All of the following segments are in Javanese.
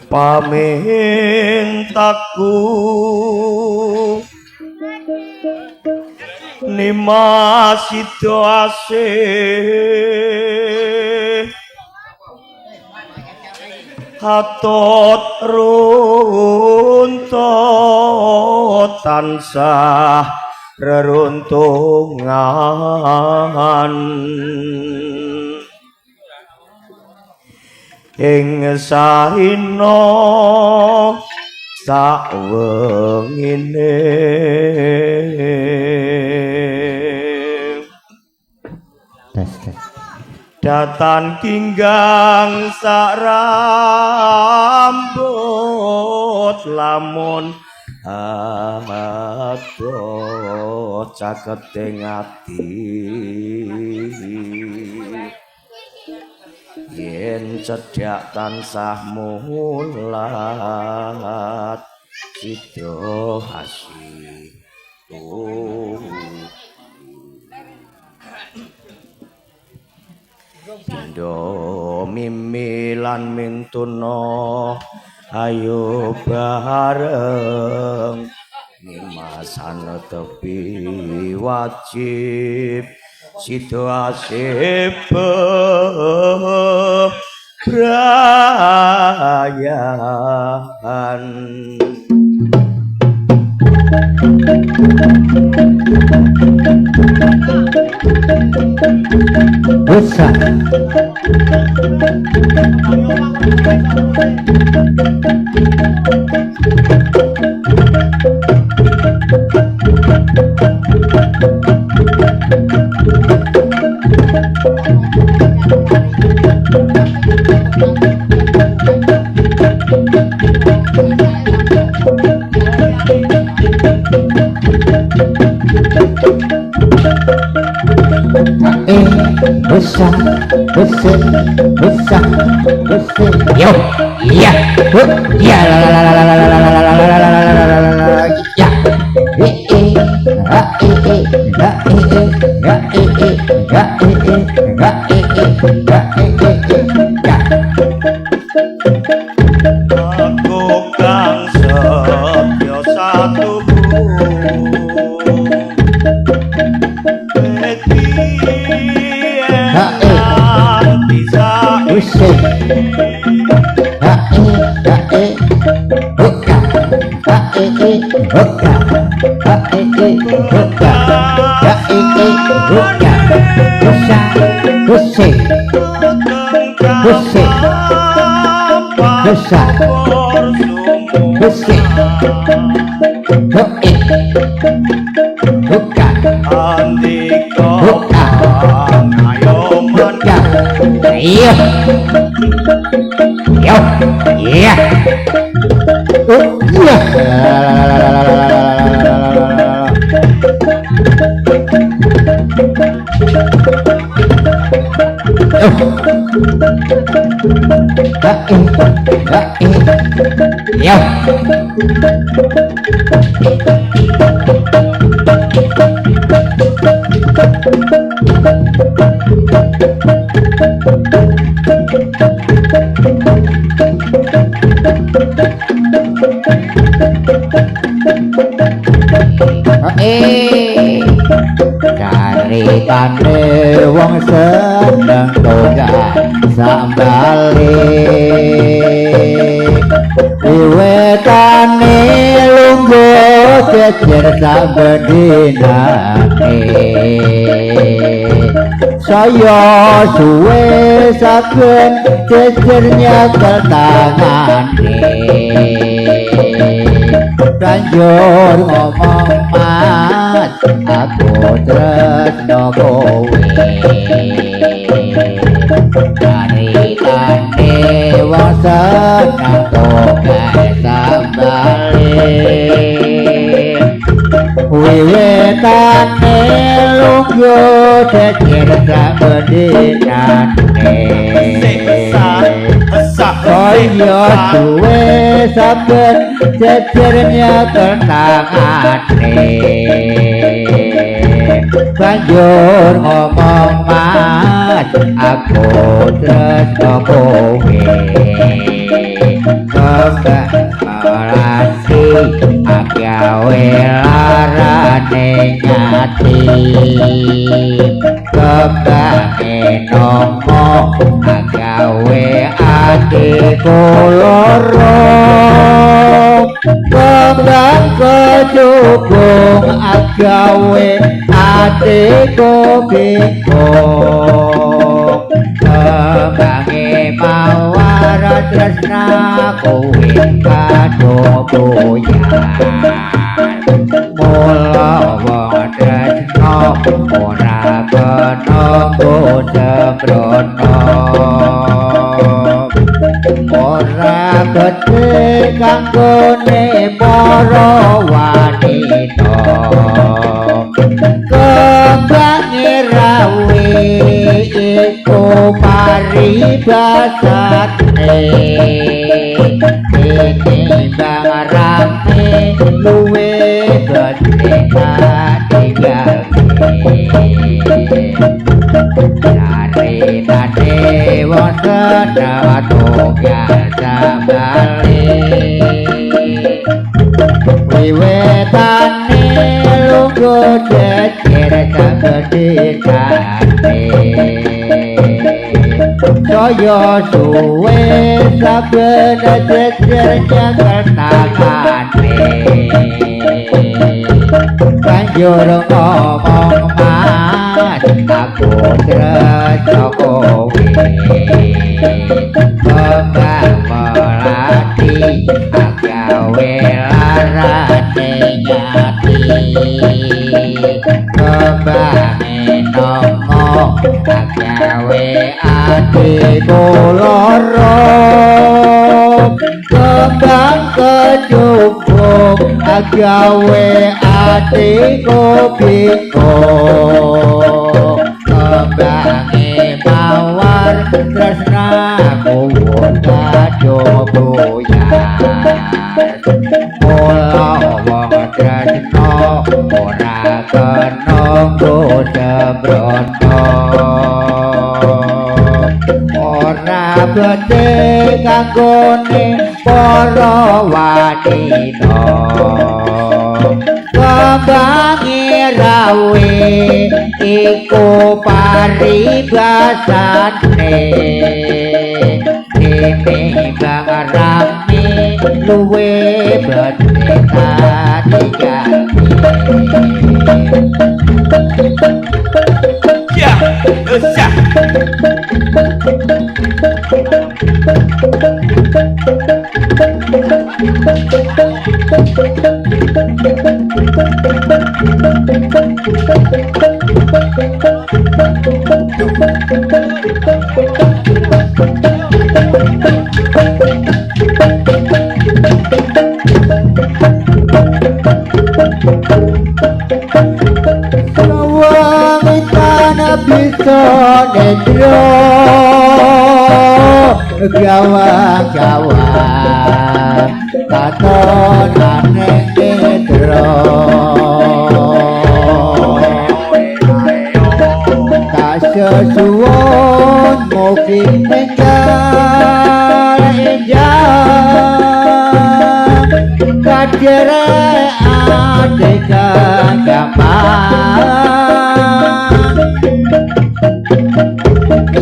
Pamintaku nimasida asih hatot runtut tansah reruntungan ing sarina sawengine datan kinggang sarambut lamun adoh caketing ati yen cedhak tansah mulat sida asih Indo mimi lan mintuna ayo bareng nimasana tepi wajib sida asih bebrayan Usa Usa yo iya ya la la la la la la la ya aku kang setya satuku Caritane wong seneng toga sambale wiwitane lungguh jejer sabedinane saya suwe saben jejernya ketangane banjur ngomong mas aku tresno kowe caritane wong seneng togae sambale wiwitane lungguh jejer sabedinane Saya suwe saben jejernya kenangane banjur ngomong mas aku tresno kowe kembang melati agawe larane nyati kembange nomo agawe atiku loro kembang kecubung agawe atiku bingung kembange mawar tresna kowe kadoboyan mula wong tresna ora kena sembrono ora gedhe kanggone para wanita kembange rawe iku paribasane tinimbang rame luwe gedhe Narinane wonten tunggal sambale wiwitane lungguh jejer sagedhane saya suwe saben jejer kenangane banjur ngomong mas aku tresno kowe kembang melati agawe larane nyati kembange nomo agawe atiku loro kembang kecubung agawe atiku bingung kembange mawar tresnaku kadoboyan mula wong tresna ora kena sembrono ora gedhe kanggone para wanita kembange rawe iku paribasane tinimbang rame luwe gedhe katigane ya usah Sawang tanah bisa nedro gawang-gawang katonane nedro kasesuwun mugi tinggal enjang kadere adeka gampang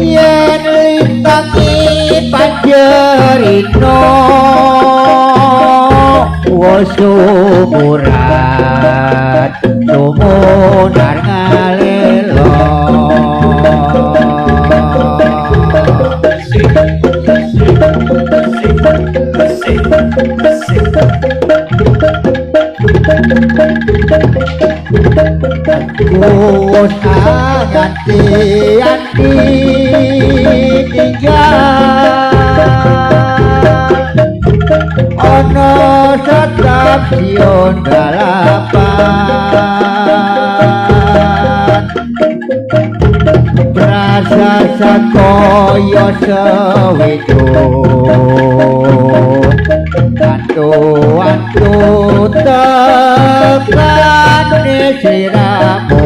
yen lintangi panjerino sumurat sumunar ngalelo Kuwus anganti tinggal ono stasiun balapan rasa sakoyo sewitu sliramu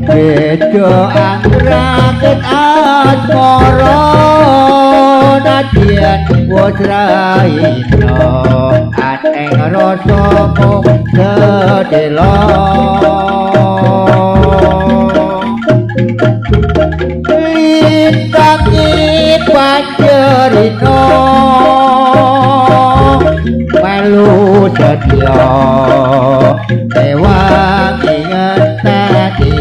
beda anggraket asmara nadyan wis raina aneng rasa mung sedelo lintangit panjerino melu sedya ewang ingetani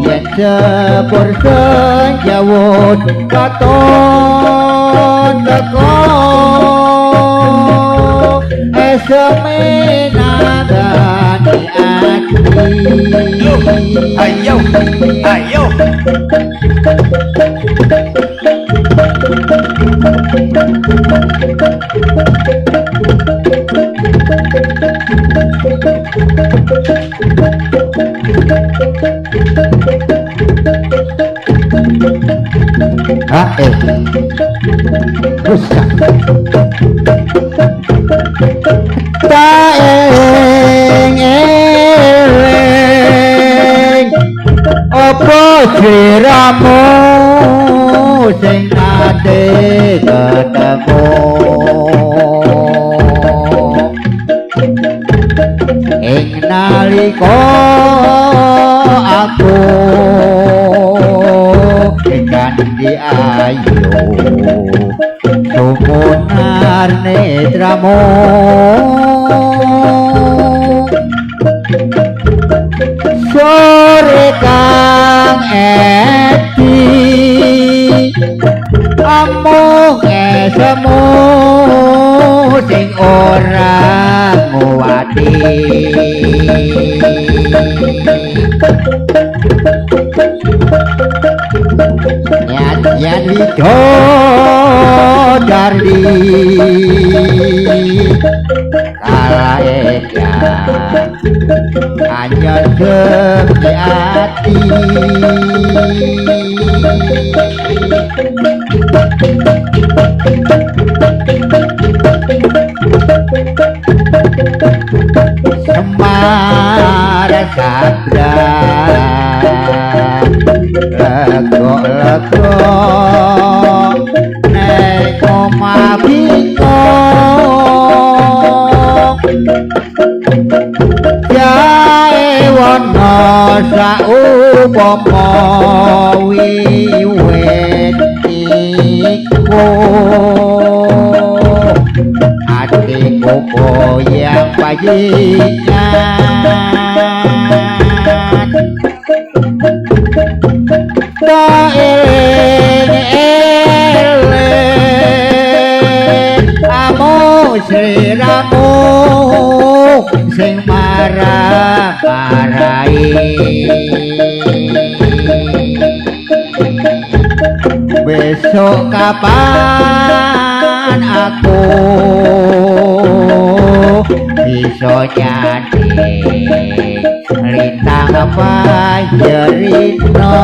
yen sepur senjawut katon teko esemenagani ati Ayo, ayo. rusak taeng eleng apa sliramu sing nate ketemu ing nalika aku kanthi ayu sumunar netramu sore kang eti amung esemu sing ora nguwati nyat widodari kala edan hanya demi hati semara sabda lego-lego nek omah bingung jae wana saupama wiwit iku hatiku goyang bajingan tak eling amu sliramu sing marah-marahi besok kapan aku bisa jadi lintang panjerino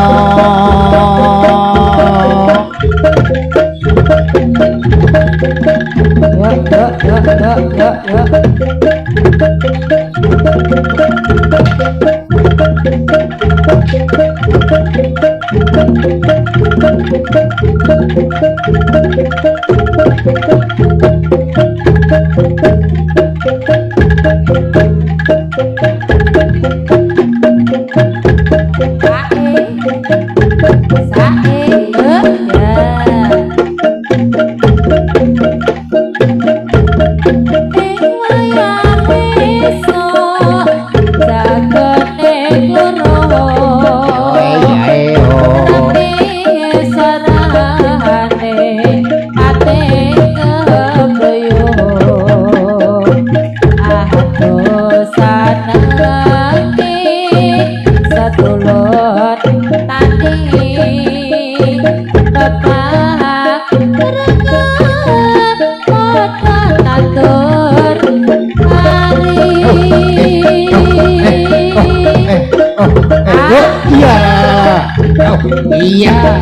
Iya.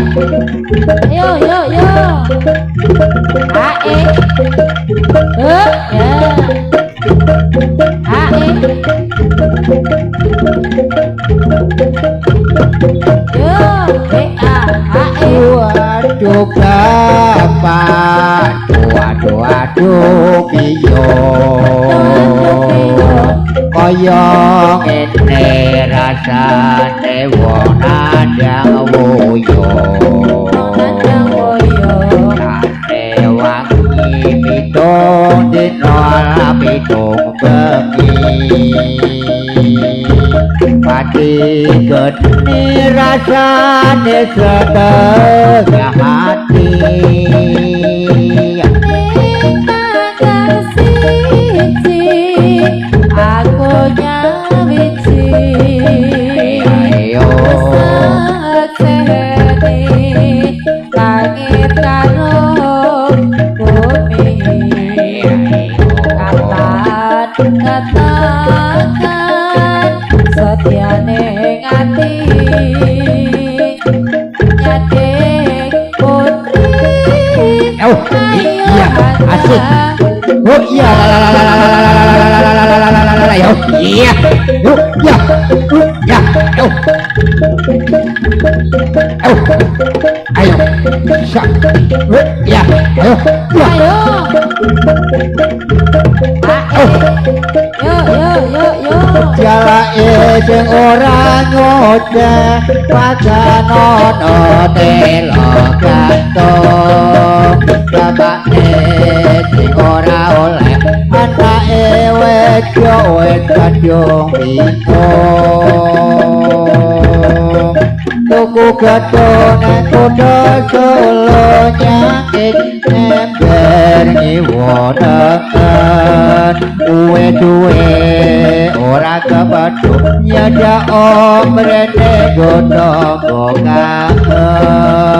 Yo. Waduh bapak, waduh piyo, kaya ngene rasane wong nandang woyo, kate wangi pitung dina pitung bengi. Pati geni rasane setengah hati aku nyawiji ayo seni langit karo bumi kapan katakan setiane ngati nyadek putri iya asik oh iya yo iya yo ya ya yo ayo sa ya ayo ayo yo jalae sing ora ngoceh pacanono telo gantung bapakne sing ora oleh anake wedo kadung bingung tuku gadone kuda Solo nyangit ember ngiwonen duwe ora kepadu nyada omrene godhong kangen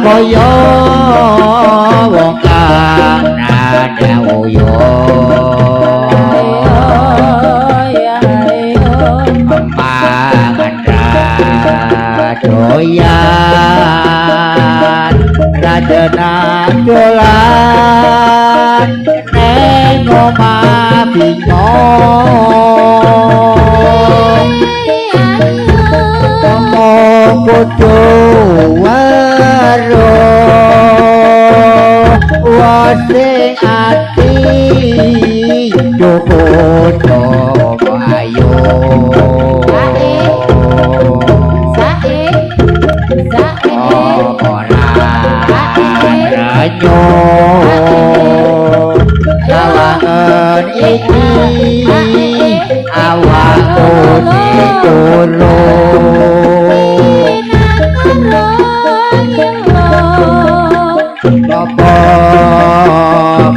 kaya wong kang nandang uyo mangan doyan radena dolan neng omah bingung kudu waro wase ati cukup ayo ora renyo lawangan iki awakku ditulung apa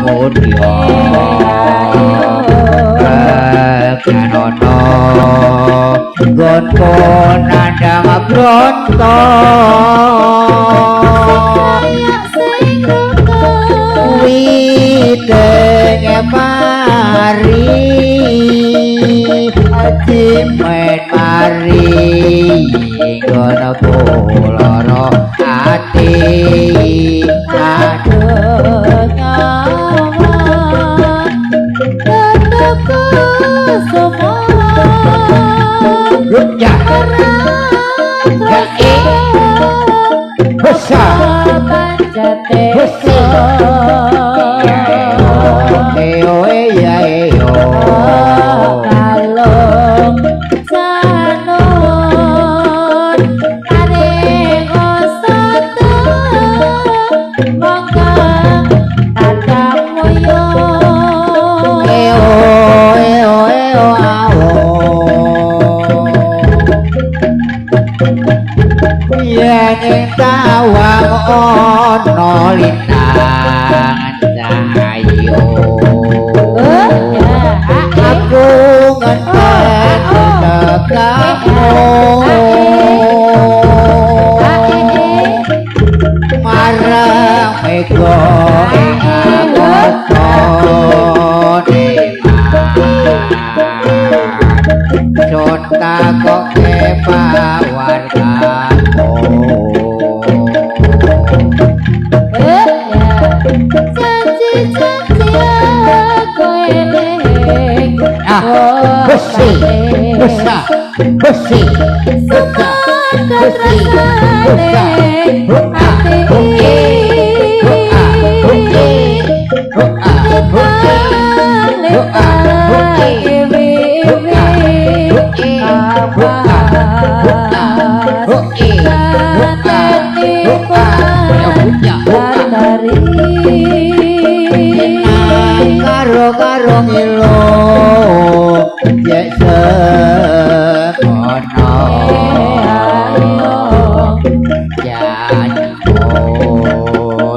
mudya kanono gonku nandang bronto witenge mari ajimen mari gono kuloro ati aduh nyawa tetepku semua ya besar panjate kalung sanun taring osatu monggo tandang moyo yen tawang ono lintang cahayu aku ngenten tekamu marang mego ing abotone Conta kok kepawan kamu besi besar besi karo ngilo yek semono janjimu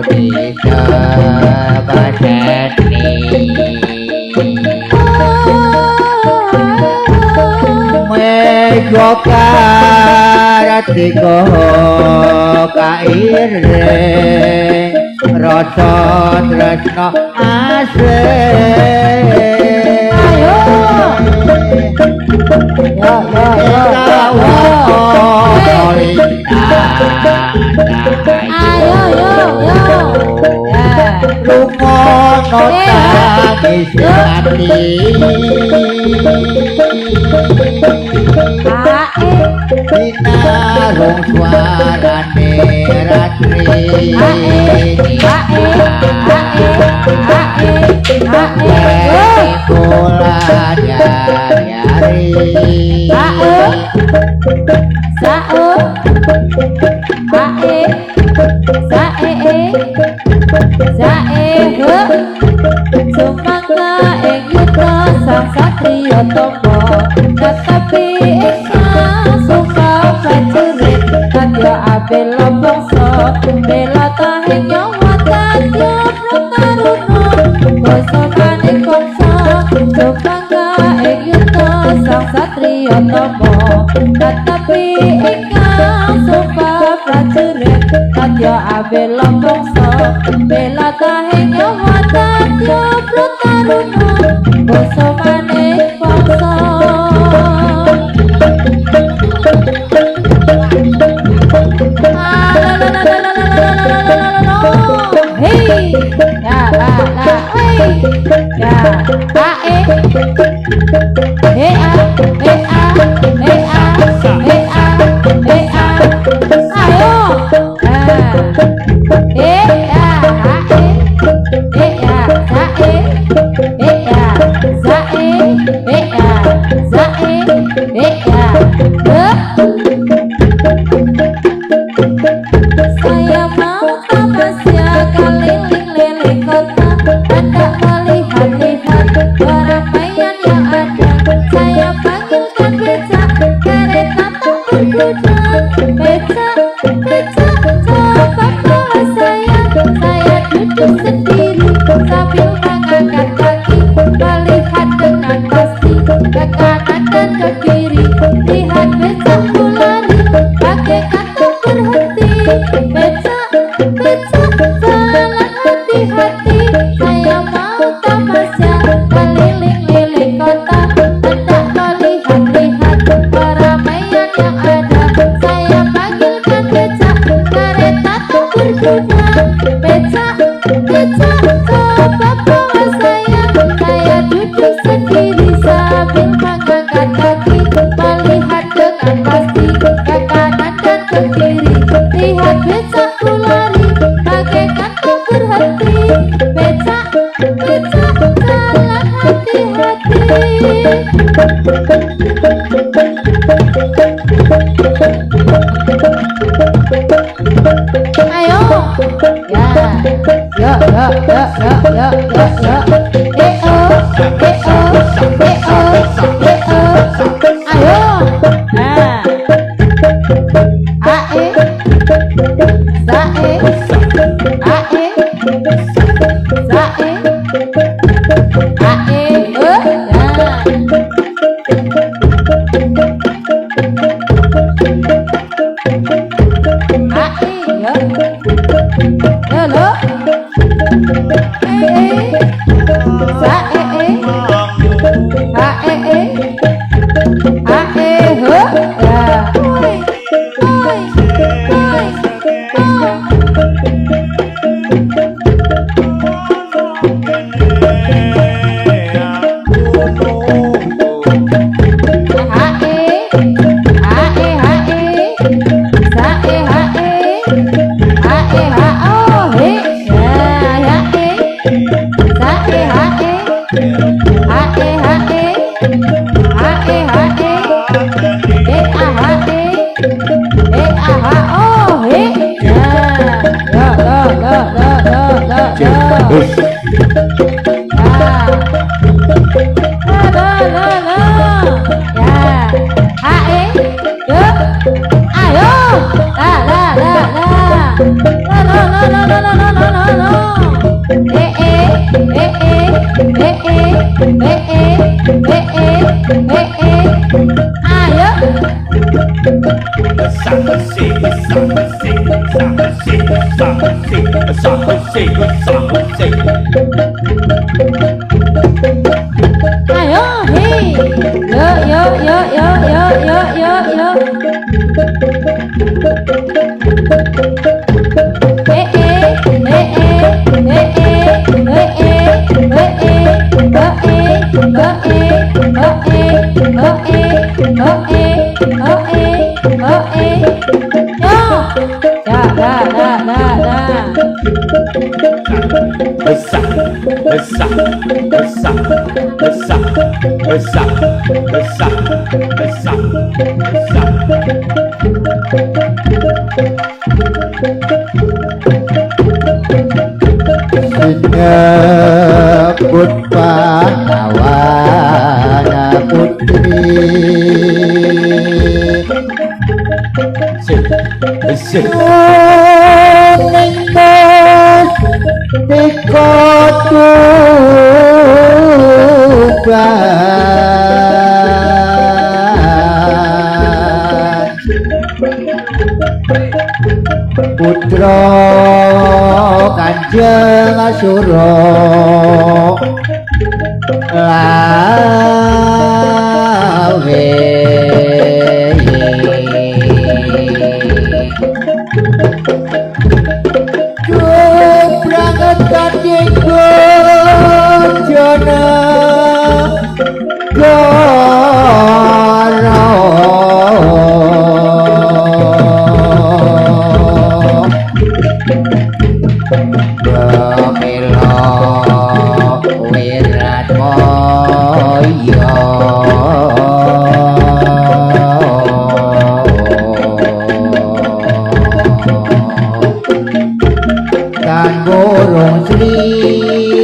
disebaseni mego karatiko kairing rasa tresno asih ayo rungono tangis ati dinarung suarane ratri bulan yari sumangga ing yuta sang satriya tapa tetapi ingkang suka prajurit kadya abela bangsa bela tahing nyawa kadya prataruna basa maning bangsa sumangga ing yuta sang satriya tapa tetapi ingkang suka prajurit kadya abela bangsa bela tahing nyawa kadya prataruna basa maning bangsa hey ya la la hey ya a e hey a hey a hey a hey a hey a ayo hey ya a e hey ya za e hey ya za e hey ya za e hey ya Saya mau tamasya keliling-liling kota, hendak melihat-lihat keramaian yang ada. Saya panggilkan becak, kereta tempur kuda. Becak, becak, coba bawa saya. Saya duduk sendiri sambil mengangkat kaki, melihat dengan pasti ke kanan dan ke kiri. Lihat becakku lari, bagaikan tak berhenti. Becak, becak, jalan hati-hati. Saya mau tamasya keliling-liling kota, hendak melihat-lihat keramaian yang ada. Saya panggilkan becak, kereta tempur kuda. Becak, becak, coba bawa saya. Saya duduk sendiri sambil mengangkat kaki, melihat dengan pasti ke kanan dan ke kiri. Lihat becakku lari, bagaikan tak berhenti. Becak, becak, jalan hati-hati. Ayo, ya, yo, yo, yo, yo, yo, yo, yo. Eo, eo, eo, eo. Ayo, nah. Ae, sae, ae, sae, ae, Menyebut pahlawana putri meninggal di kota putra Kanjeng Asura lawe kupranget kanjeng Gojana Goro burung sliune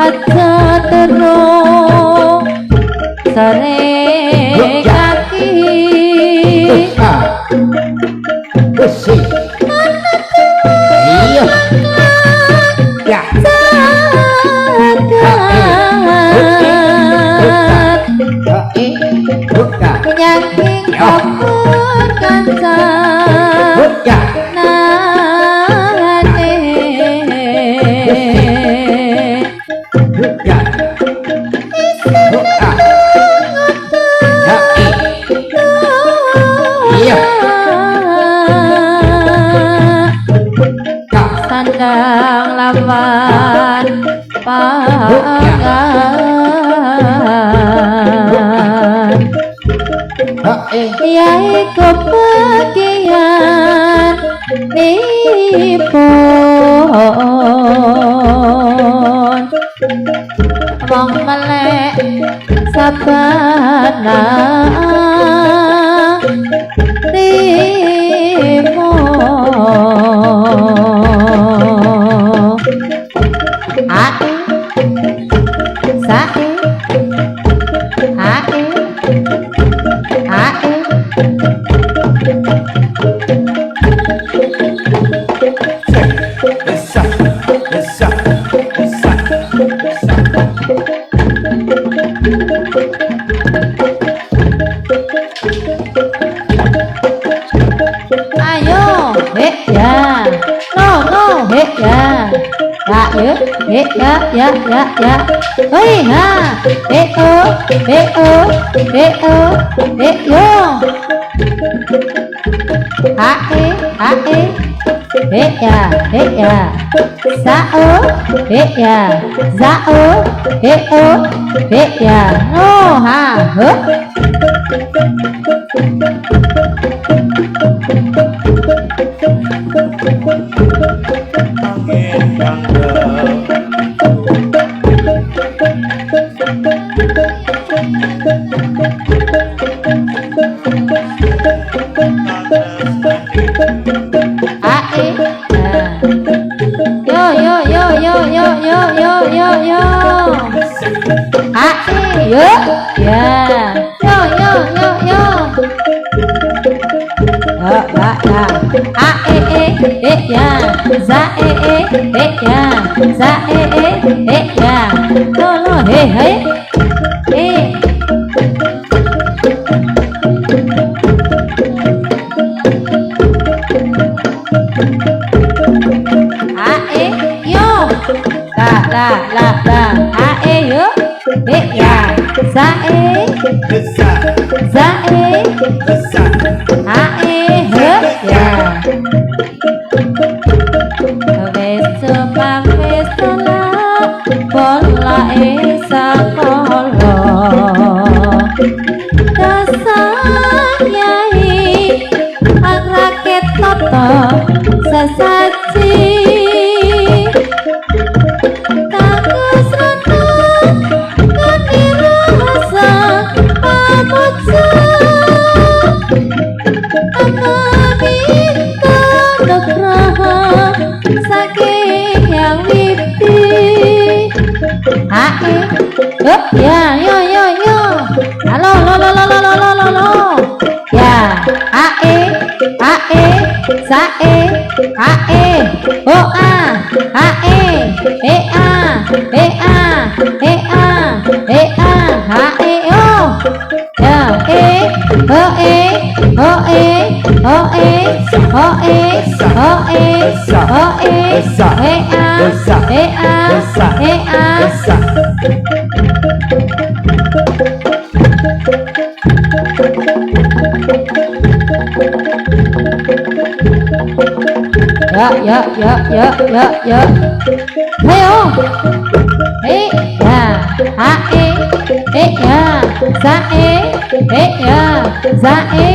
aja terus sore kaki besi iya ya penyakit kopur kanca sandang lawan pangan yai kebagian nipun wong melek sabana rimo ae sae ae ae ayo ya no ya ya oi ha yo ya sao ya no ha angin ya Ayo. Ya, hae, ya, zae, ya, zae,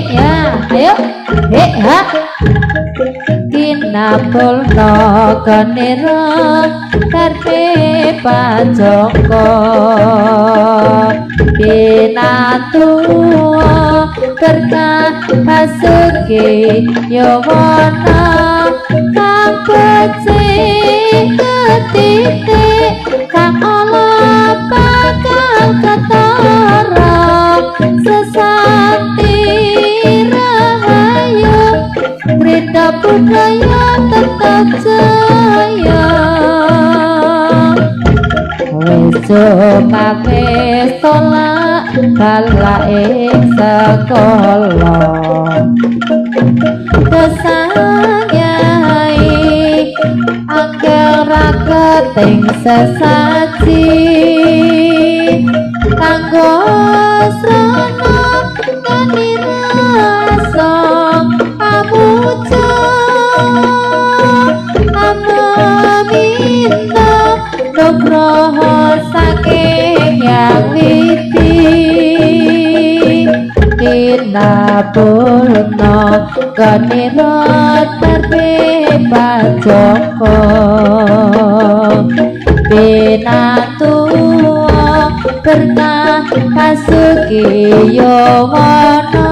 ya. Ayo, ha. Kinapulno kanira karpe pajoko kinatuwa berkah pasuki yawana kang becik ketitik kang ala bakal ketara sesanti rahayu Rida budaya tetap jaya Wesuk wis tolak balik ing sekolah Kesayai angel raketing sesaji Kanggo srana kanirasa amuja Amaminta nugroho saking yang witi Kinapulno kanira terbe pajoko Pinatuwa berkah pasuki yawana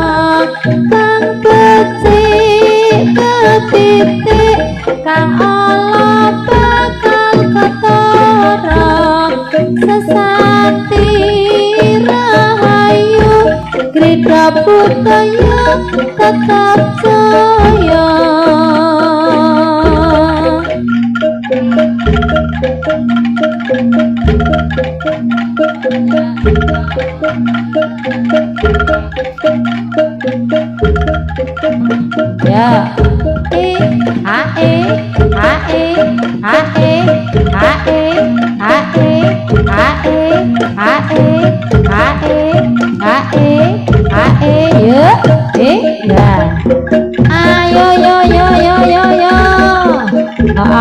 kang becik ketitik kang ala bakal ketara sesanti rahayu krida budaya tetap jaya Ya,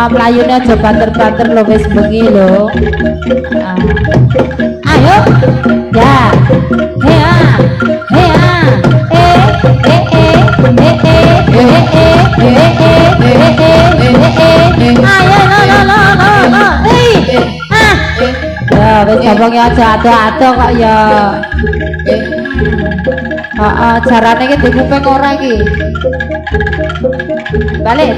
Melayune aja banter-banter lho wis bengi lho. Ayo. Ya. Hea. Ayo lo. Ya wis ngomongnya aja ado-ado kok ya. Jarane iki di kuping ora iki. Balik.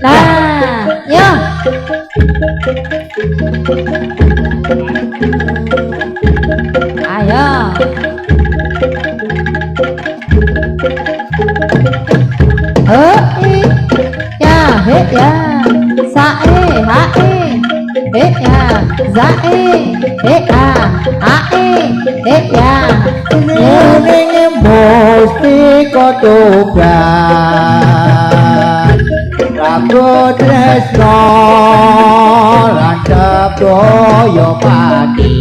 Nah, yo. Ayo. Ya, ya. Sae, hae. Ya, zae. Ya. Ning mesti kotoban Rambut tresno landhep daya pati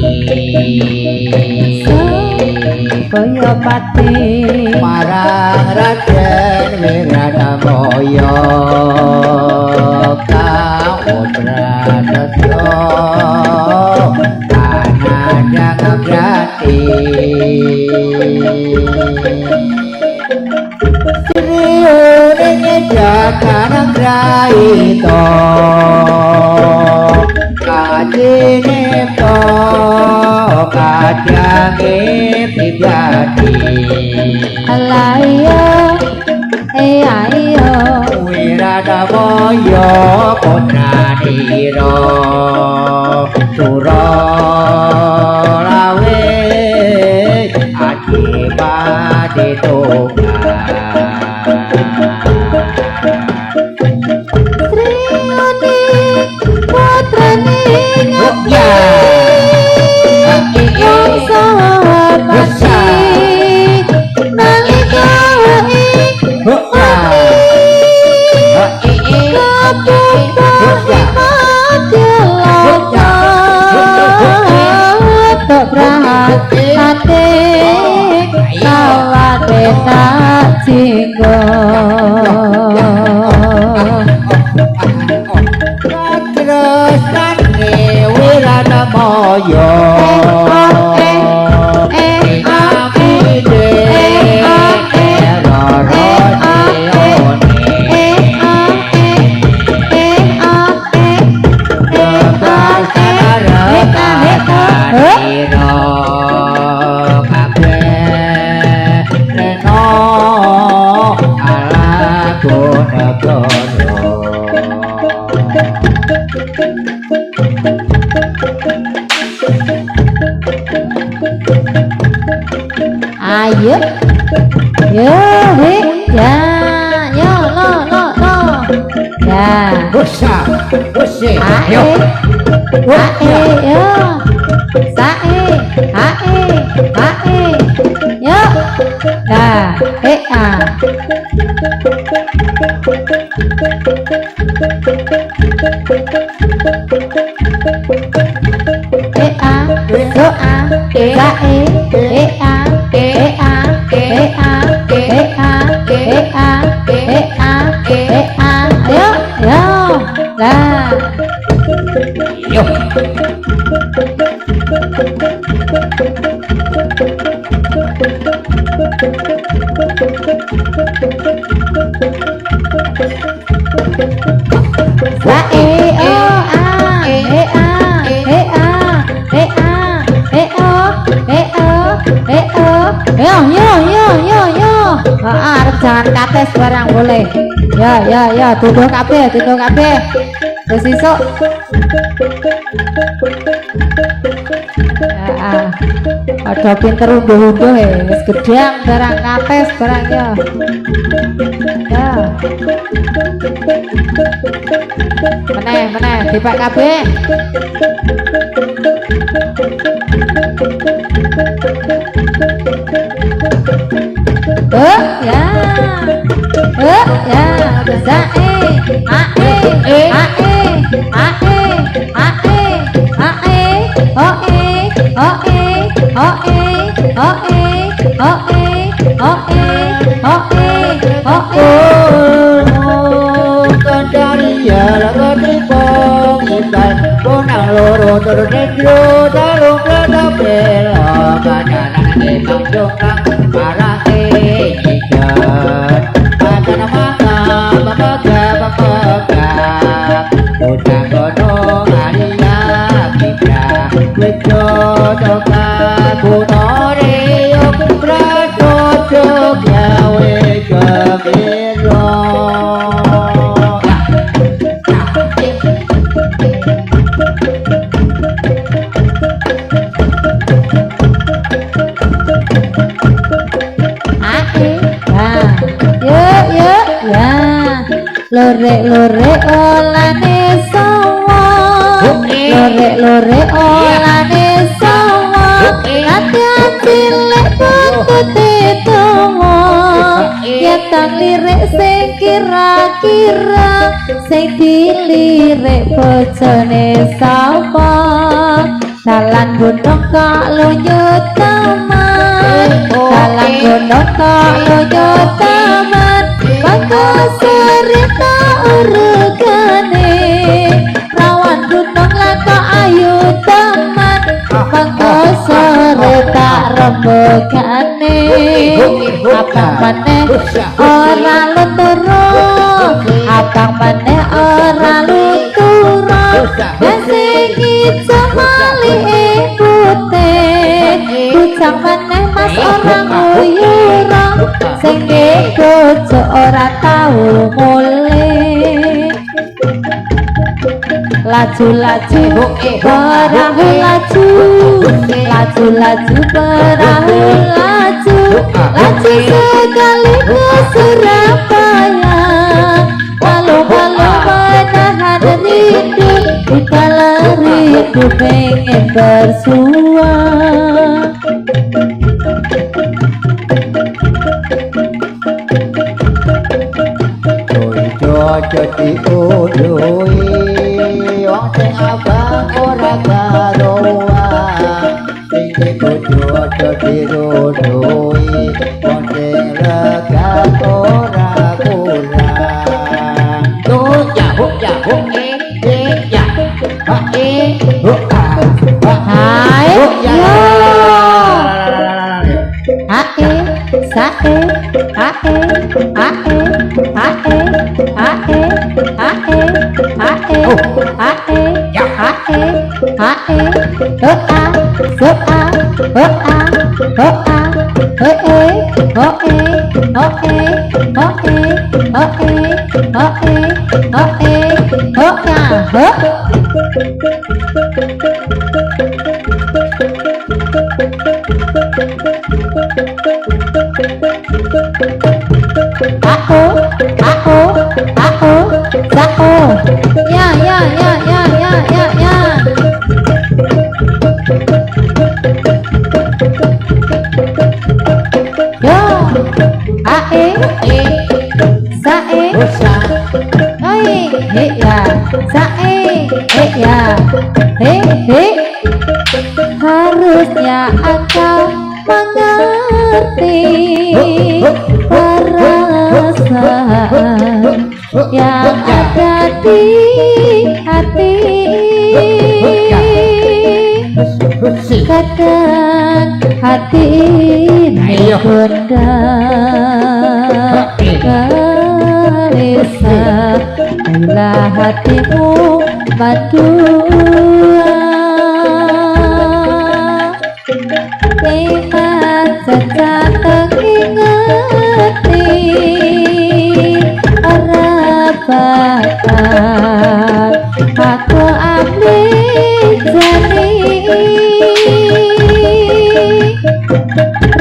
Boyo pati marang Raden Wiranamaya Kaudradya Anandang Grati Sriune Jagana Graito Kadine to kadange pribadi Alayo ayo Wiranamaya putranira Suralawe adipati Triuni putrane ngati Yang sahabat Ayo. Yo, he, ya. Yo, lo. Ya. Busa, busi, Ae. yo. Ae, yo. Sae, ae. Yo. Dah, a. Yo. Jangan kates barang boleh. Ya, tuduh kabeh. Terus isuk. Ada pinter unduh-unduh wis gedang barang kates barang ya. Meneh dipek kabeh. Loro terus dendro dalung ledap bela kacanan emang jongkang parah ikan kacana mata bapaga udang godong alia kita wejo doka kunore yok prato jogya wega belo Lore olane sawa lore olane sawa hati-hati lek putih tawa ya tang lirik sing kira-kira sing dilirik bojone sapa dalan gunung kok lunyut taman dalan gunung kok lunyut taman bangga cerita regane rawan gunung laka ayu teman bangga cerita rembegane abang maneh ora luturo abang maneh ora luturo sing ijo malih putih bujang maneh mas ora nguyura sing bojo ora tau mulih laju-laju perahu laju laju-laju perahu laju laju sekali ke Surabaya malu-malu menahan rindu dikala rindu pengen bersua jadi udui wong sing abang ora karuan sing bojo jadi udui wong sing lega ora kurang tuh ya ya hai yo sae Ao, sao, ya, ya, ya, ya, ya, ya, ya. Yo, ae, sae, oi, he ya, sae, he ya, he. Harusnya engkau mengerti perasaan yang ada di hati. Kadang hati ini gundah gelisah, bila hatimu berdua. Lihat saja tengingati harapan aku ambil jadi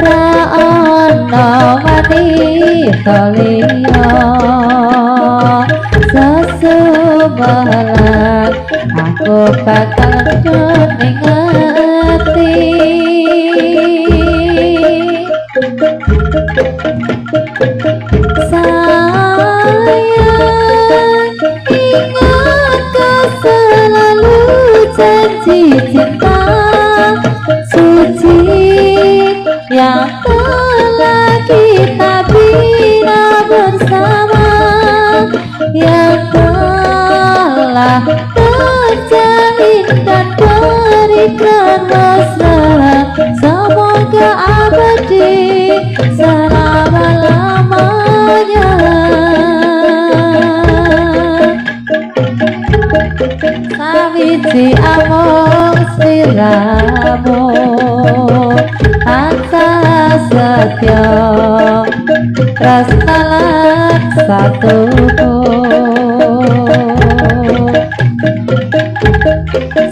Ra'ono mati toliyo sesubalan aku bakal ngerti. Sayang, ingat kau selalu janji cinta suci yang telah kita bina bersama, yang telah terjalin dan berikan mesra, semoga abadi selama-lamanya. Sawiji among sliramu tansah setya tresna lan satuku.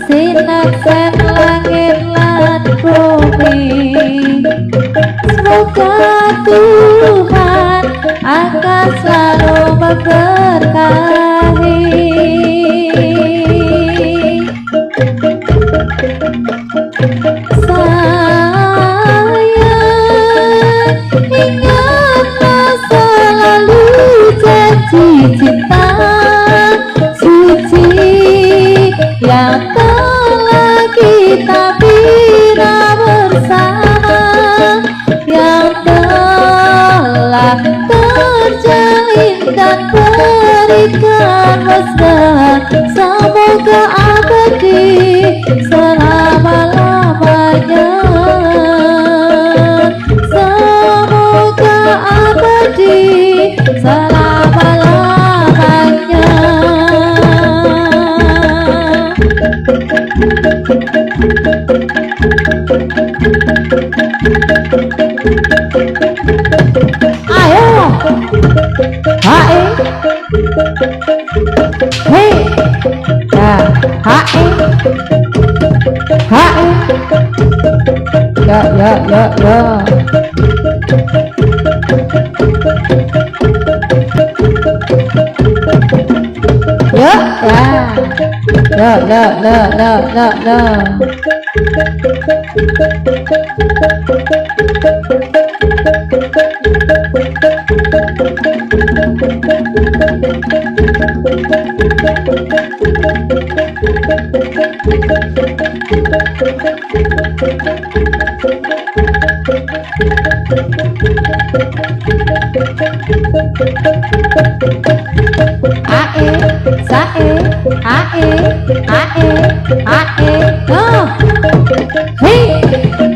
Sinaksen langit lan bumi, semoga Tuhan akan selalu memberkahi. Sayang, ingatlah selalu janji cinta suci yang telah kita bina bersama, yang telah terjalin dan berikan mesra, semoga abadi selama-lamanya. Semoga abadi selama-lamanya. Ayo, hae, hei, ya, hae, hae, ya.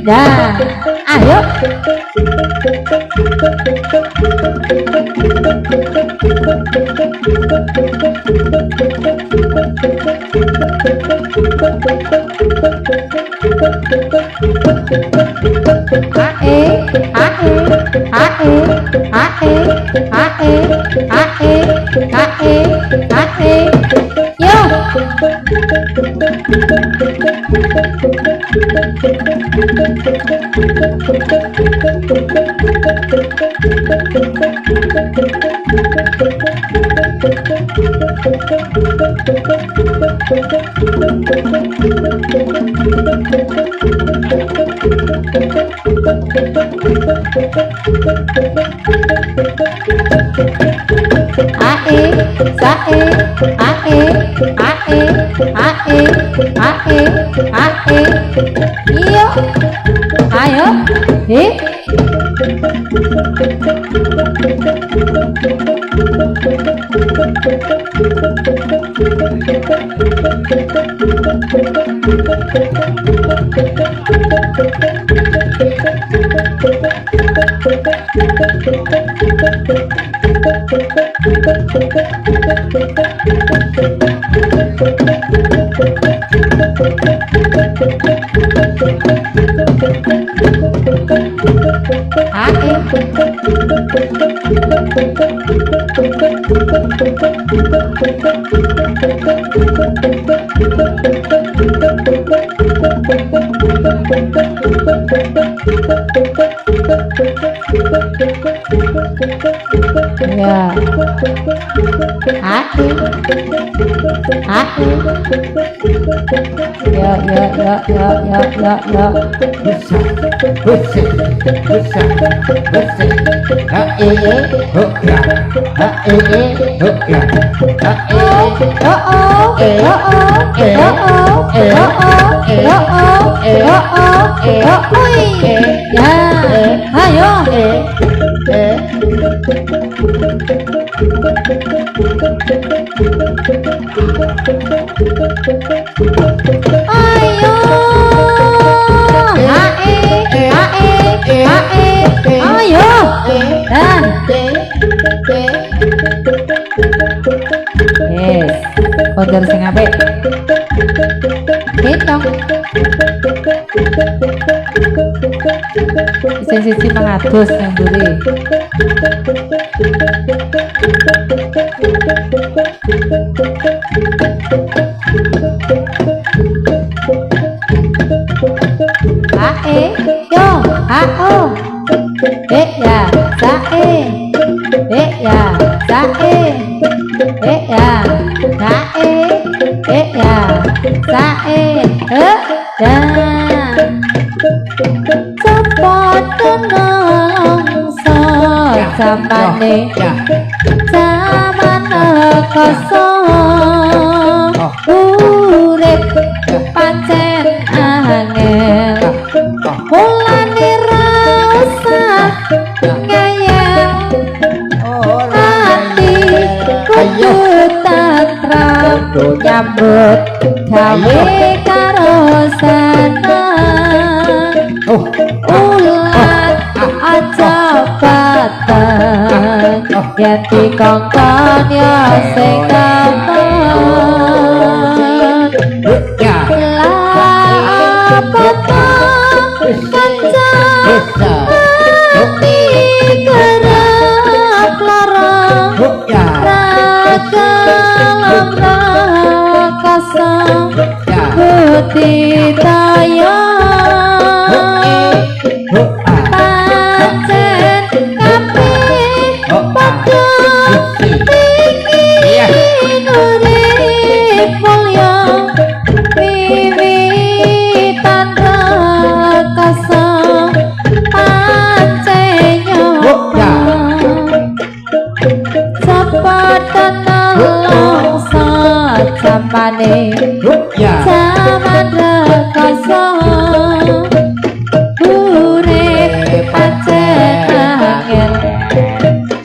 Ya, ayo. Yo. ae sae ae ae ae ae ae iyo ayo ya order sing apik hitung sing siji 500 yang mburi yo ao ya sae ya sae ya sae ya sae cepot nongso samane zaman kosong urip pancen angel mulane rasa ngayal hati kudu tantram nyambut gawe karo seneng ulat aja batang yen dikongkon ya sing temen apa kancang hati kerap larang raga kasang putih tayang pancen kabeh padha ingin urip mulya wiwitan rakasa pancen nyoba sepatan longso jampane zaman rakasa urip pancen angel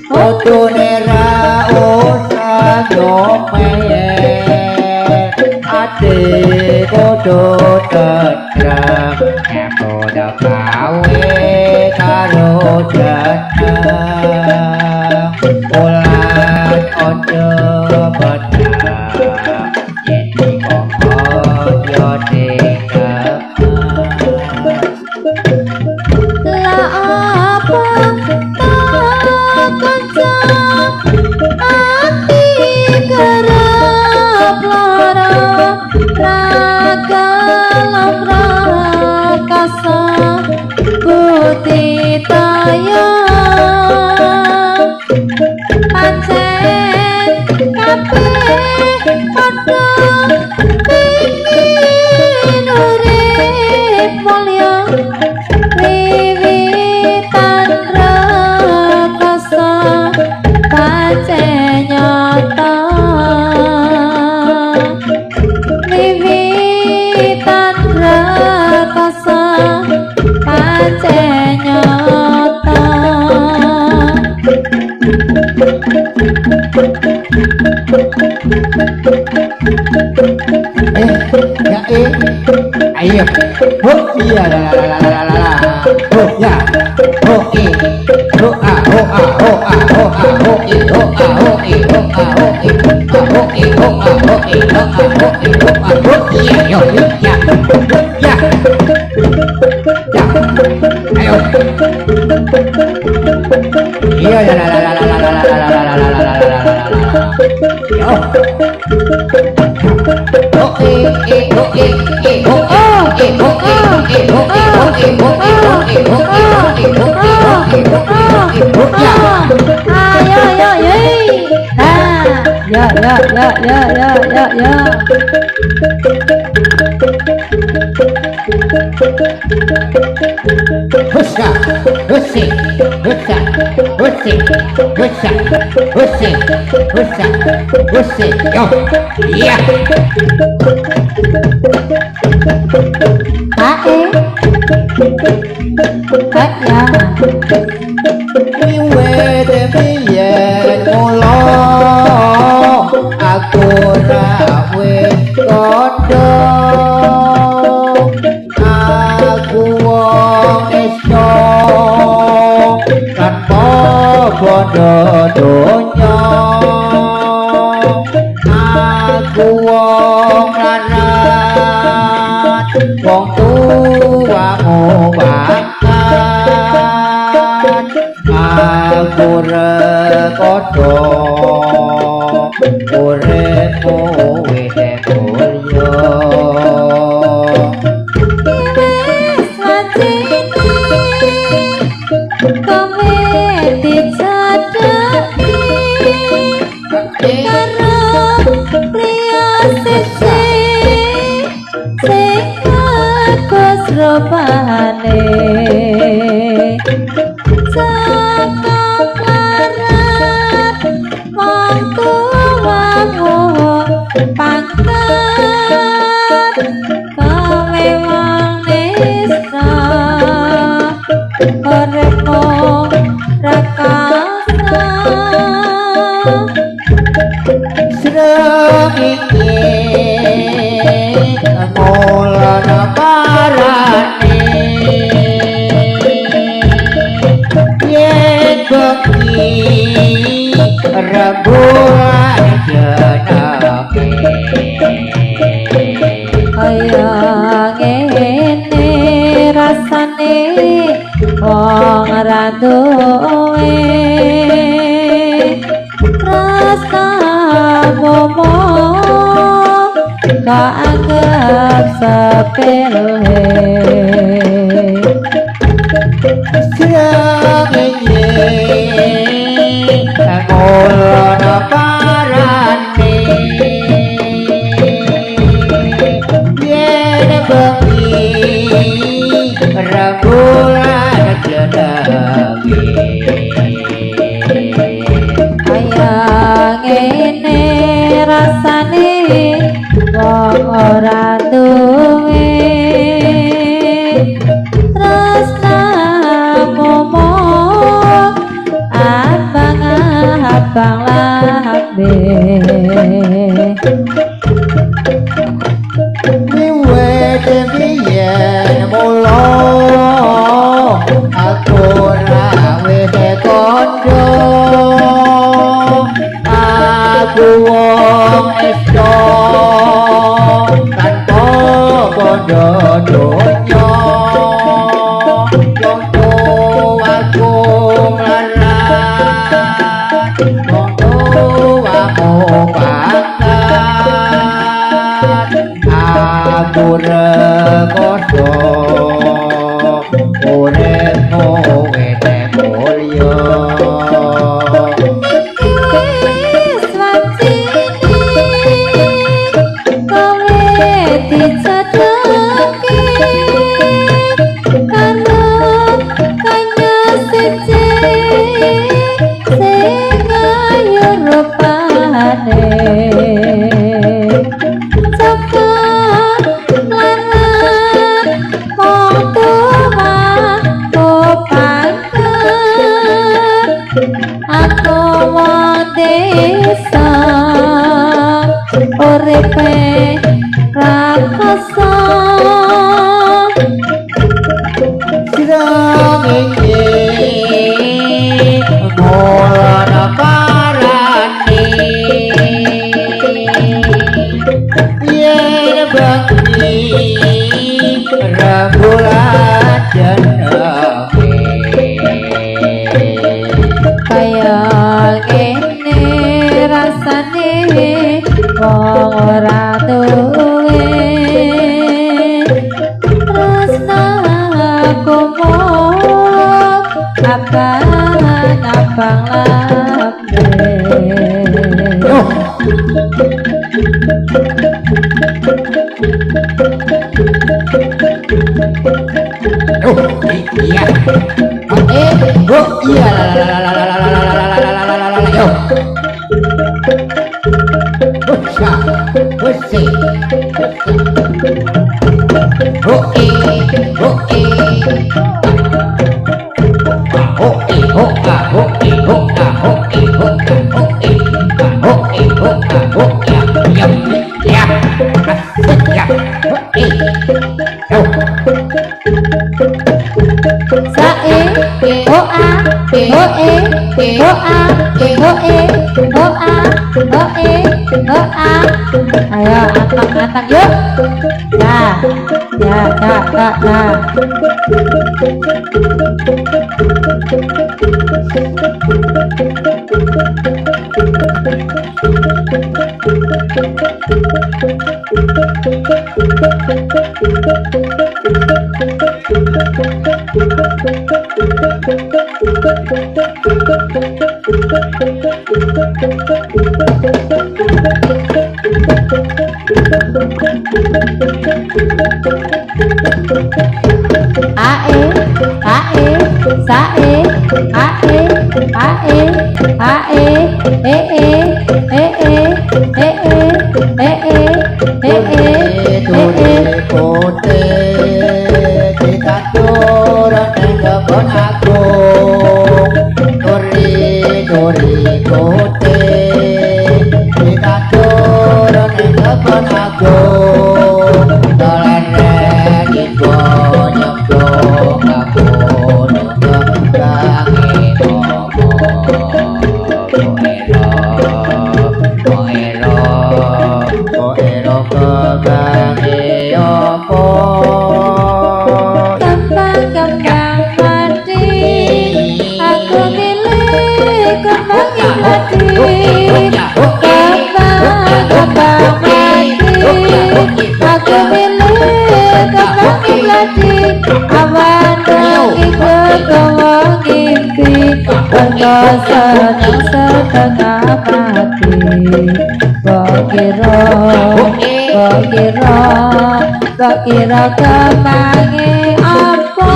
Otune ra usah nyomeye ati kudu tetrem podo gawe karo jeneng ulat ojo bedang yen dikongkon yo putih tayang pancen kabeh ya ayo oh iya la la la la la la oh ya oh oh a oh a oh a oh a oh oh a oh oh a oh iya yo ya ya ya ayo iya la la la la la la la la la la yo aku rawe kodo aku wong desa tanpa bodo donya aku wong larat wong tuamu bakat aku rekodo uripmu wis mulya wis wajine kowe dicadhaki karo priya siji sing bagus rupane rembulan jenenge kaya ngene rasane wong ra duwe rasa momo kaanggap sepele ngulana parane yen bengi rembulan jenenge kaya ngene rasane wong ora duwe tresna momo abang labe wiwit biyen mula aku rawe desa uripe rakoso sirang iki mulana parani yen bakti rembulan jenenge kaya ngene rasane wong ora duwe tresna kumong abang abang iya iya yo Usha, usi, ayo antang yuk ya setengah mati kira kemangi apa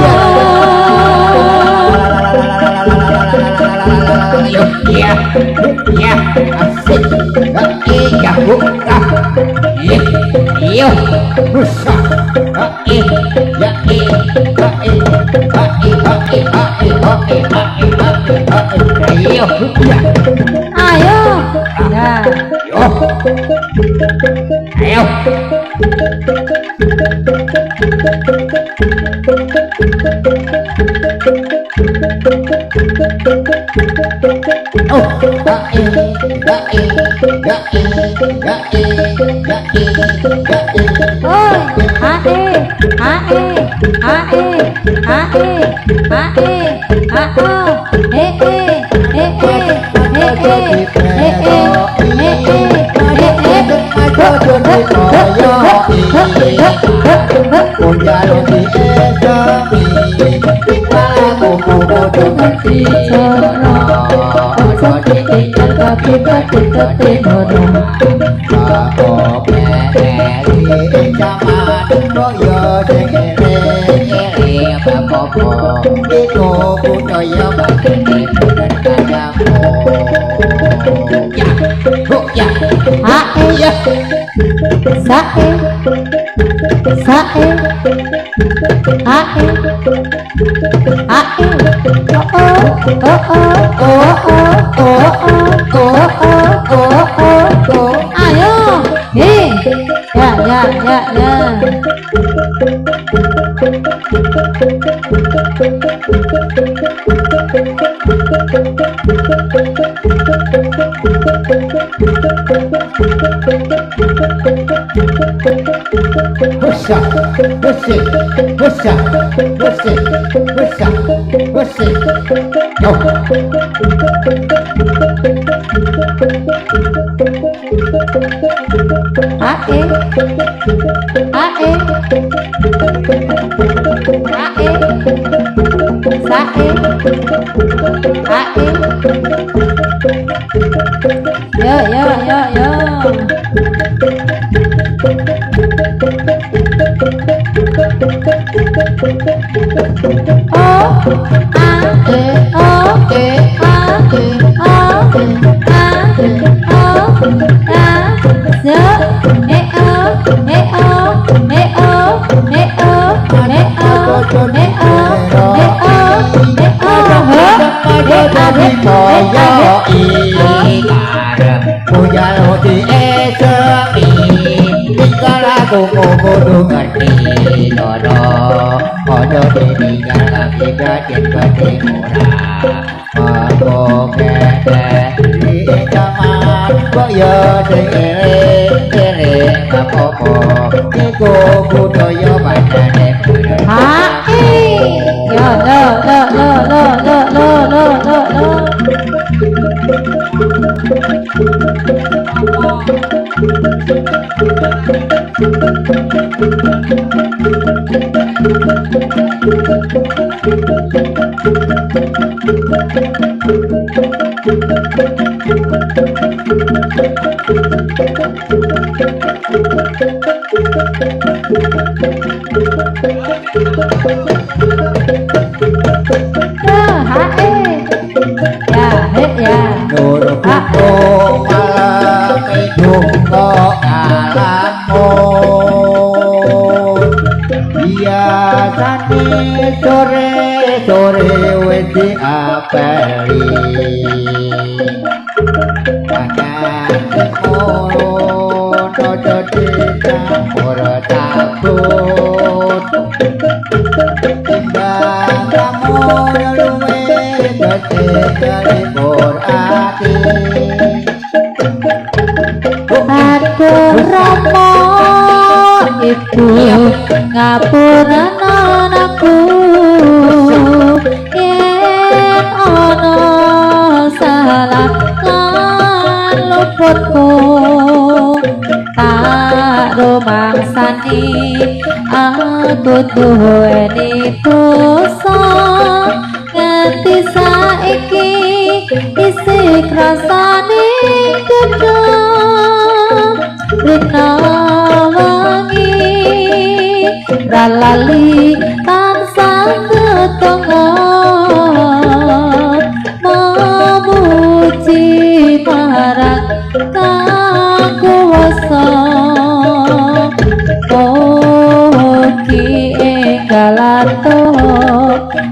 ya asik ya buka iyo rusak ayo Husa, husi, husa, husi, husa, husi. Yo. Ae, ae, ae, sae, ae. Yo, yo, yo, yo. Kudu ngerti loro ojo ditinggal lagi gadit gadit murah mabok kete di zaman boyo seiring seiring apa-apa iku budaya badane Hai, yo lo. Nur kuku malam hidup kok alamun biasanya sore-sore wis diapeli makan semono ojo dicampur takut timbang lamun luwe gede kelibur ati Aduh Rama ibu ngapura anakku yen ana salah lan luputku tak rumangsani aku duweni dosa nganti saiki isi krasane gedang rina wangi ralali tansah tetangga memuji marang kang kuwasa mugi enggalato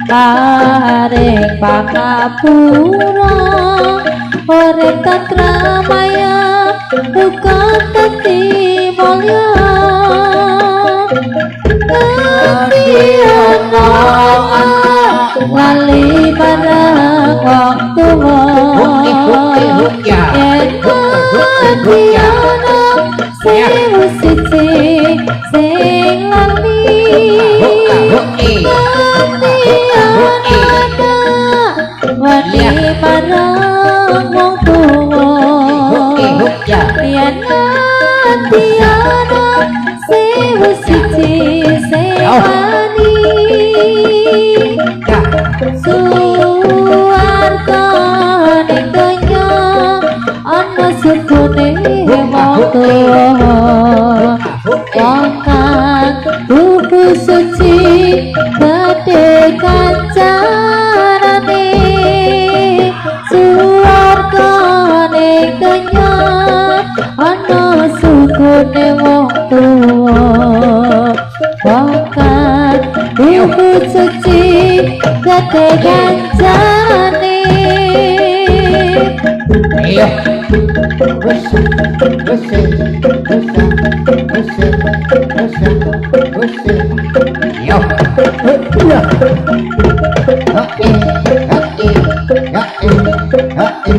paring pangapura urip tentramaya uga dadi mulya Tiana wali marang wong tuwa yen Tiana sewu siji sing lali wali marang wong tuwa yen Tiana sewu siji sing lali suwarga ning donya ana sukune wong tuwa wong kang buku suci gede kancarane suwarga ning donya ana sukune wong tuwa wong kang buku suci gede kancarane Ayo, yo, Thank you.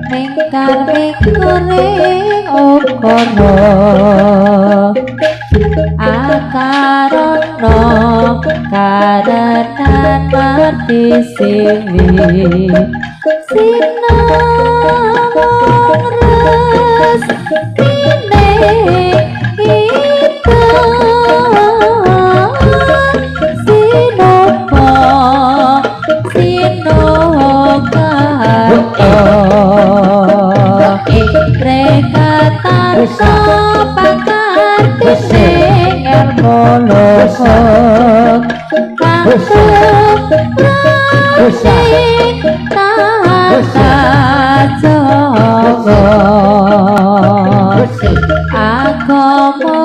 Mingkar mingkuring ukara akarono karenan mati siwi sinamong restine kita sinopo sinoka rekatan sopakan sing ilmu luhur kangtung rasing tata jogo agama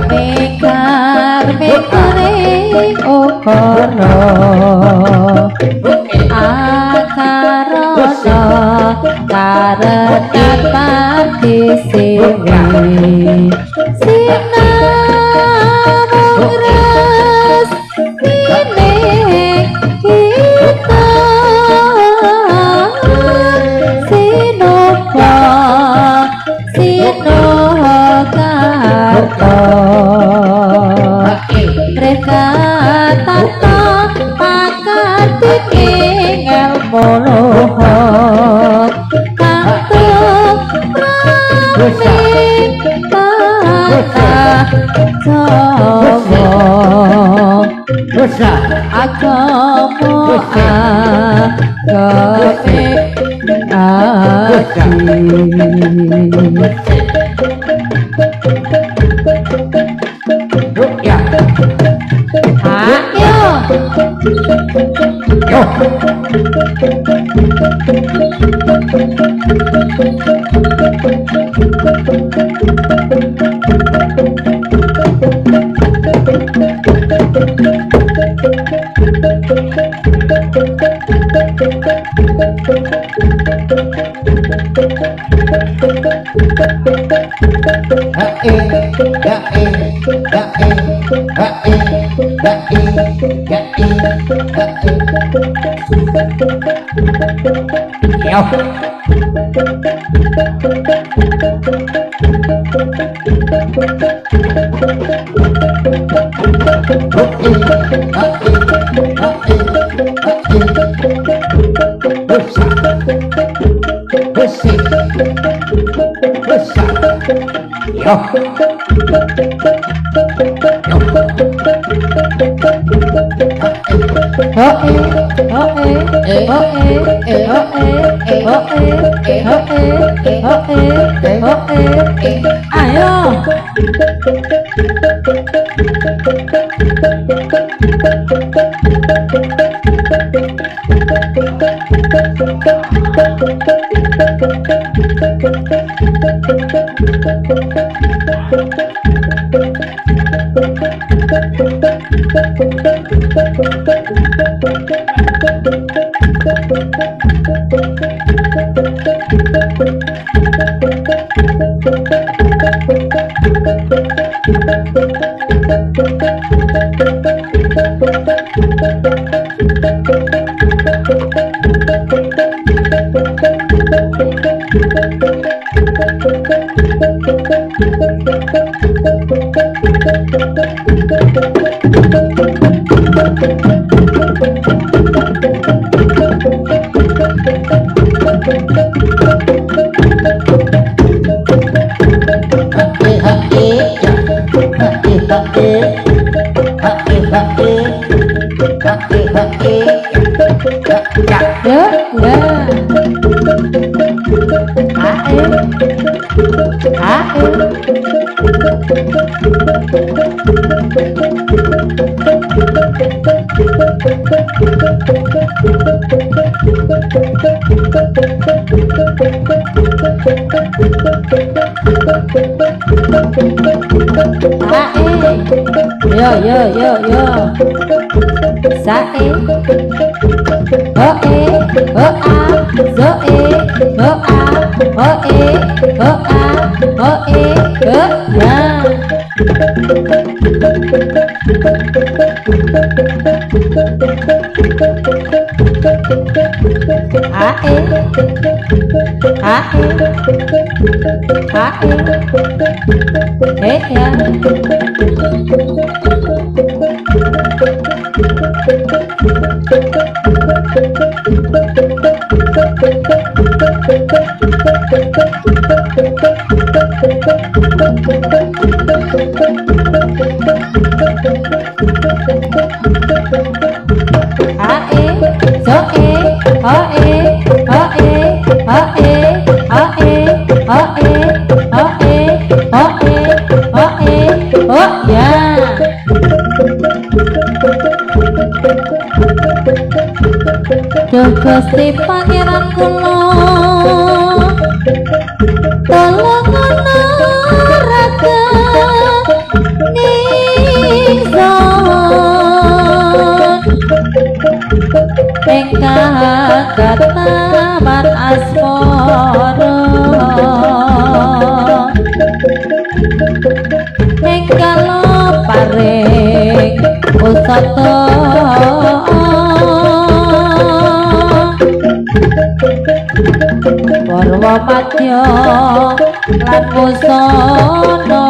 mekar mekering ukara akarono karenan mati siwi sinamong restine kita sinopo sinoka rekatata pakatiking ilmu luhur kangtung raming tata jogo agama ayo Yo yo yo yo. Sae. Ho e, ho a, zo e, ho a, ho e, ho a, ho e, ho ya. A e, a e, a e, ya. Gusti Pangeran kula tolong ana raga ningson ingkang kataman asmara ingkang paring usata Warwa madya lan musana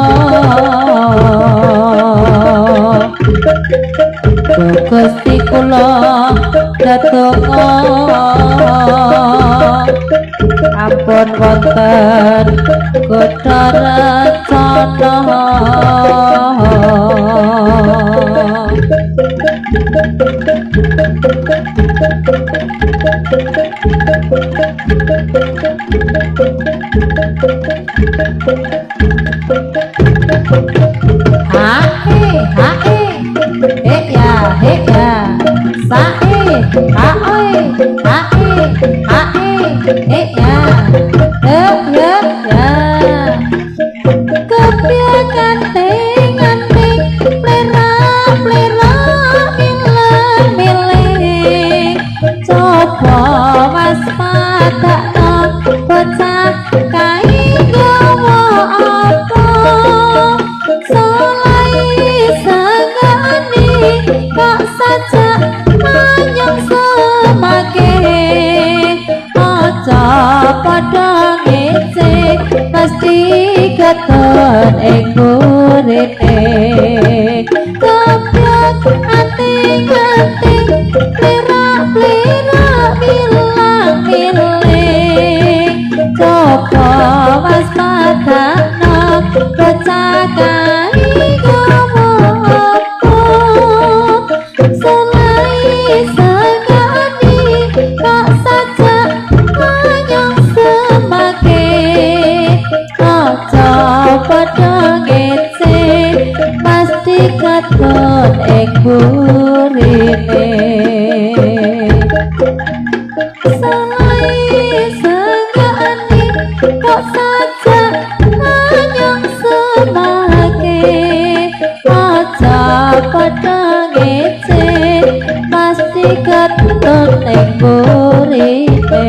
Gusti kula dadonga ampun wonten kutha rencana Katon ing murite kebyat ating-ating plira-plira milang-miling coba waspadana kecakai gowo-gowo selai segani kok saja manyong semakin padha ngece pasti katon ing burine selai segani kok saja manyong semakin aja padha ngece pasti katon ing burine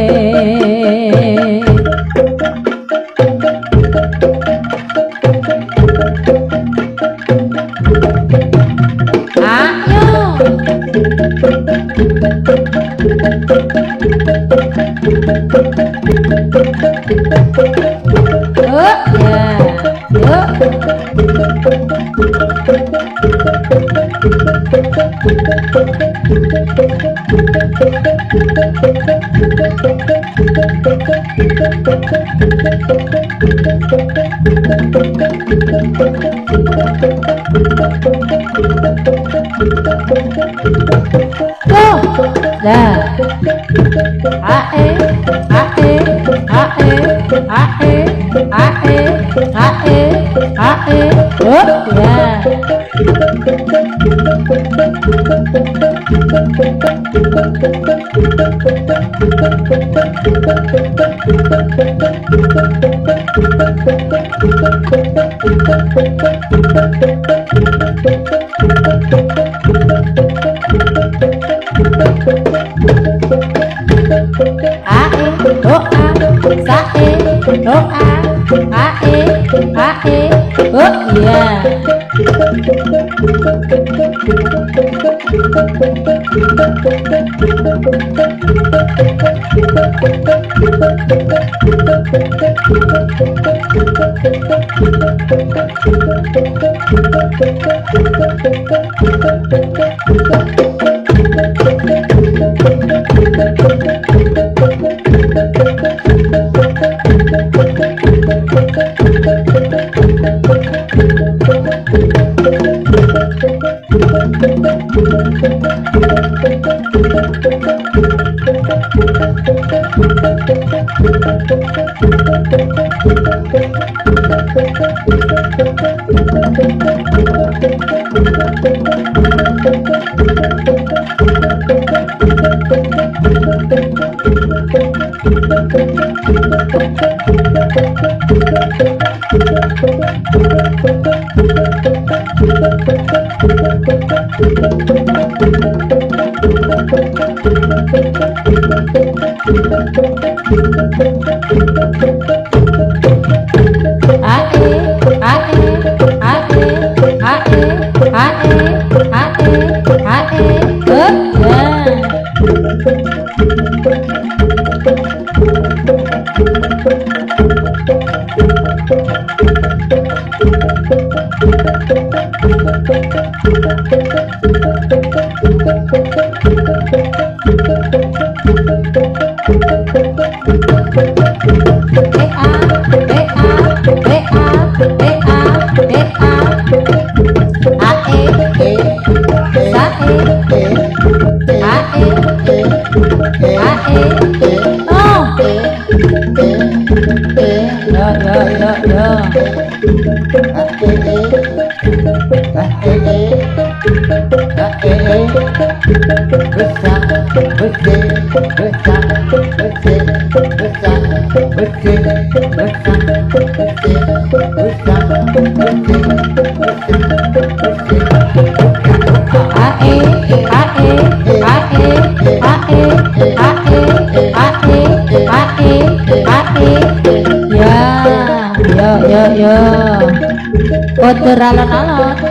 Kotor alon-alon.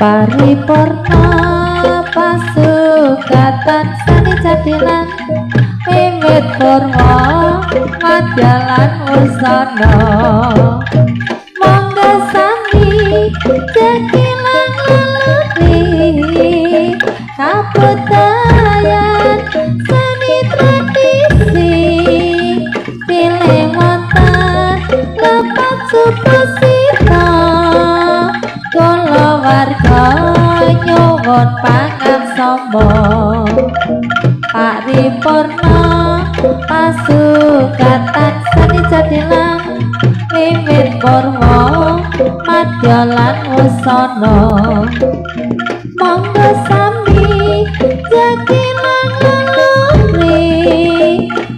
Paripurna pasukatan sani jadilan mimit purwa madyalan usana monggo sami jekilang leluri kabudayan seni tradisi pilih wonten lepat supasita kula warga nyuwun pangaksama paripurna pasukatan seni jadilan mimit purwa madyalan usana monggo sami jekilang leluri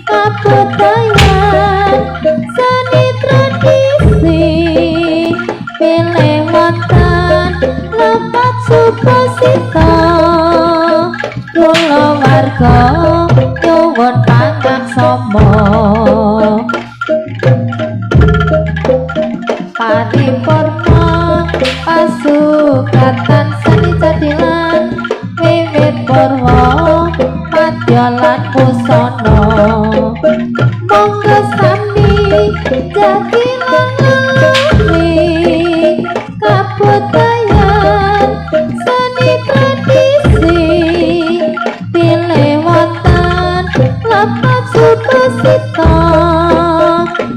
kabudayan seni tradisi pilih wonten lepat supasita kula warga nyuwun pangaksama paripurna pasukatan seni jadilan wiwit purwa madyalan busana monggo sami jekilang leluri kabudayan seni tradisi pilih wonten lepat supasita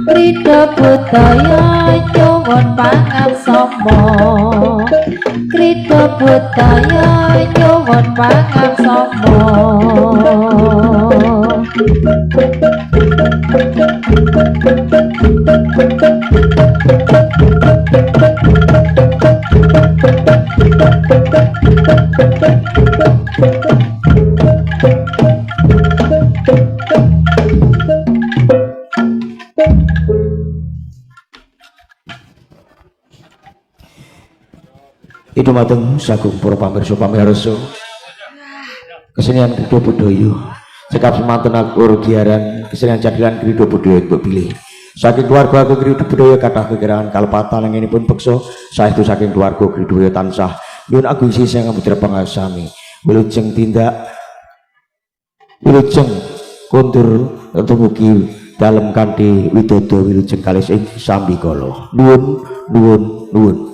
krida budaya nyuwun pangaksama krida budaya nyuwun pangaksama Itu mateng sagung para pamirsa pamirsa kesenian Krida Budaya sekap semanten akur giaran kesenian jadilan Krida Budaya mbok pilih saking keluarga aku Krida Budaya kathah kekirangan kalepatan anginipun beksa saestu saking keluarga Krida Budaya tansah nyuwun agung sisih ngamudra pangasami wilujeng tindak wilujeng kondur tumugi dalem kanthi widodo wilujeng kalih ing sambikala nuwun nuwun nuwun.